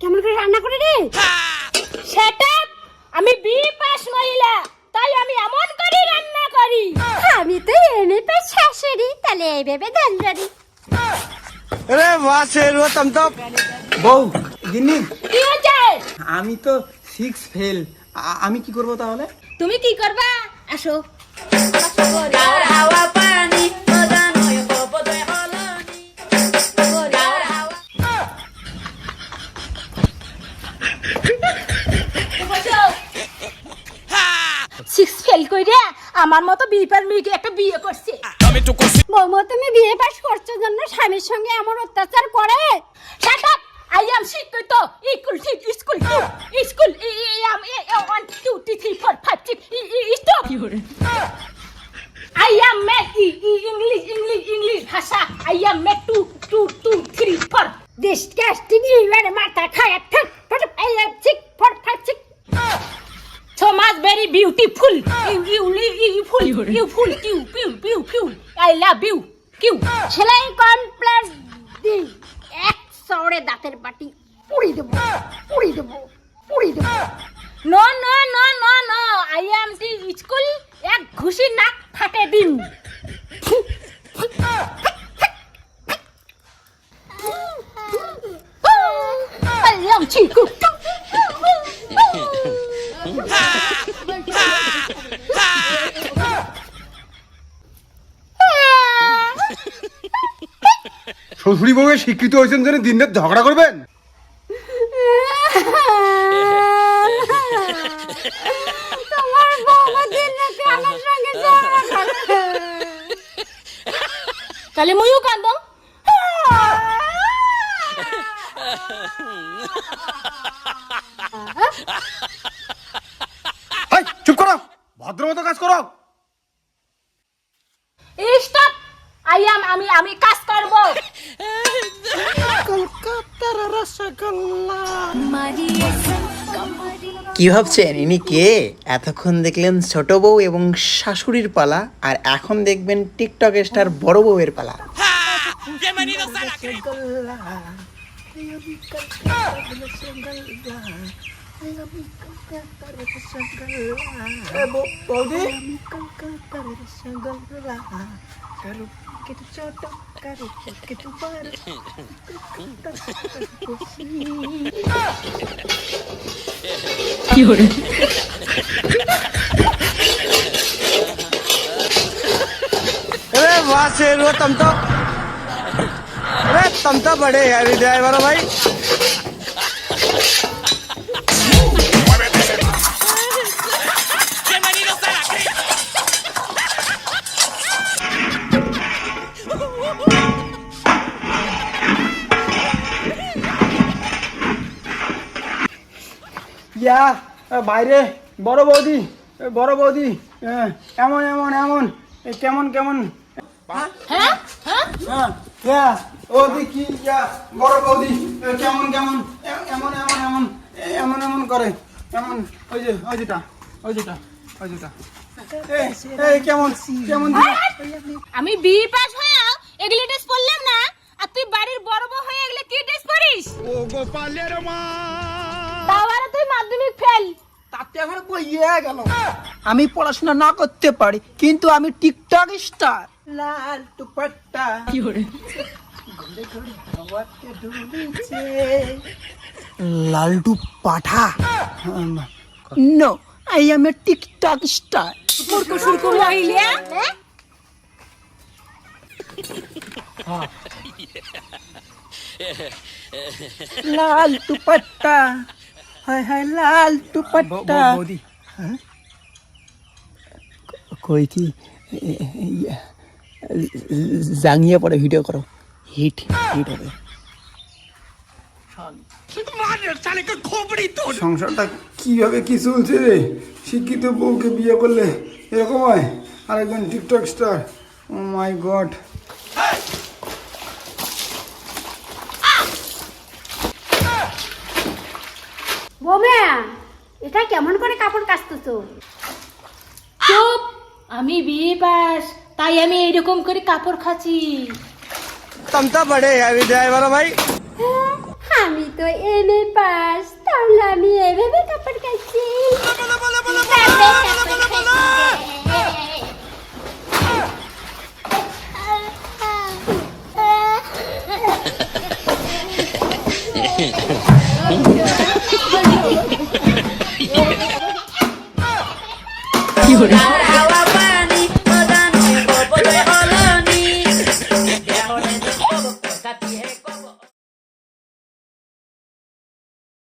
কেমন করে রান্না করে রে? সেটা আমি বিএ পাস মহিলা, তাই আমি এমন করে রান্না করি। আমি তো এমএ পাস শাশুড়ি, তাহলে এইভাবে দাঁড়ারি। अरे वाह शेर तुम तो বউ গিন্নি কি হচ্ছে? আমি তো 6 ফেল। আমি কি করব তাহলে? তুমি কি করবা? আসো। হাওয়া পানি বাজানোয় পপদয় হলনি সিক্স ফেল কইরা আমার মতো বিপার মেয়েকে একটা বিয়ে করছে। বৌমা তুমি বিয়ে পাস করছো জন্য স্বামীর সঙ্গে এমন অত্যাচার করে? Shut up! I am শিক্ষিত। স্কুল ঠিক school school am 1 2 3 4 5 6 stop. I am make English ভাষা। I am make 2 3 4 disgusting ইবারে মাথা খায় ঠিক I am 6 4 5 6 so much very beautiful. You full. I love you. সেলাই কমপ্লেক্স দি এক সরে দাঁতের বাটি পুড়ি দেব। No I am the school এক ঘুষি নাক ফাটে দিন। I am চিকু। শ্বশুরি বউয়ে শিক্ষিত হয়েছেন জন্য দিন রাত ঝগড়া করবেন? তোমার বাবা দিন রাতে আমার সঙ্গে ঝগড়া করে। তাহলে মইও কান্দো। হাই চুপ করো, ভদ্রমতো কাজ করো। স্টপ! আমি কাজ করব। কি ভাবছেন ইনি কে? এতক্ষণ দেখলেন ছোট বউ এবং শাশুড়ির পালা, আর এখন দেখবেন টিকটক স্টার বড় বউয়ের পালা। বৌদি কি হরে अरे वाह शेर तुम तो बड़े हैवी ड्राइवर हो भाई। ইয়া বাইরে বড় বৌদি এমন কেমন হ্যাঁ হ্যাঁ ও দেখি বড় বৌদি কেমন এমন করে এমন ওই যেটা এই কেমন আমি বিএ পাস হয়ে এগুলি ড্রেস পরলাম না, আর তুই বাড়ির বড় বউ হয়ে এগুলি কি ড্রেস পরিস? ও গোপালের মা তাহলে তুই মাধ্যমিক ফেল। তাতে আমার বইয়ে গেল। আমি পড়াশোনা না করতে পারি, কিন্তু আমি টিকটক স্টার। লাল দুপাট্টা কি হরে হাওয়াতে দুলছে। লালটু পাঠা। No, I am a TikTok star. মূর্খ সুর্খ মহিলা। লাল দুপাট্টা, হায় লাল দুপাট্টা। বৌদি কই কি জাঙ্গিয়ে পরে ভিডিও করো, হিট হবে। সংসারটা কিভাবে কি চলছে রে? শিক্ষিত বউকে বিয়ে করলে এরকম হয়, আর একজন টিকটক স্টার। ও মাই গড। বৌমা, এটা কেমন করে কাপড় কাচতেছো? চুপ! আমি বিএ পাস, তাই আমি এইরকম করে কাপড় খাচ্ছি। আমি তো এমএ পাস, তাহলে আমি এভাবে কাপড় কাচ্ছি। কি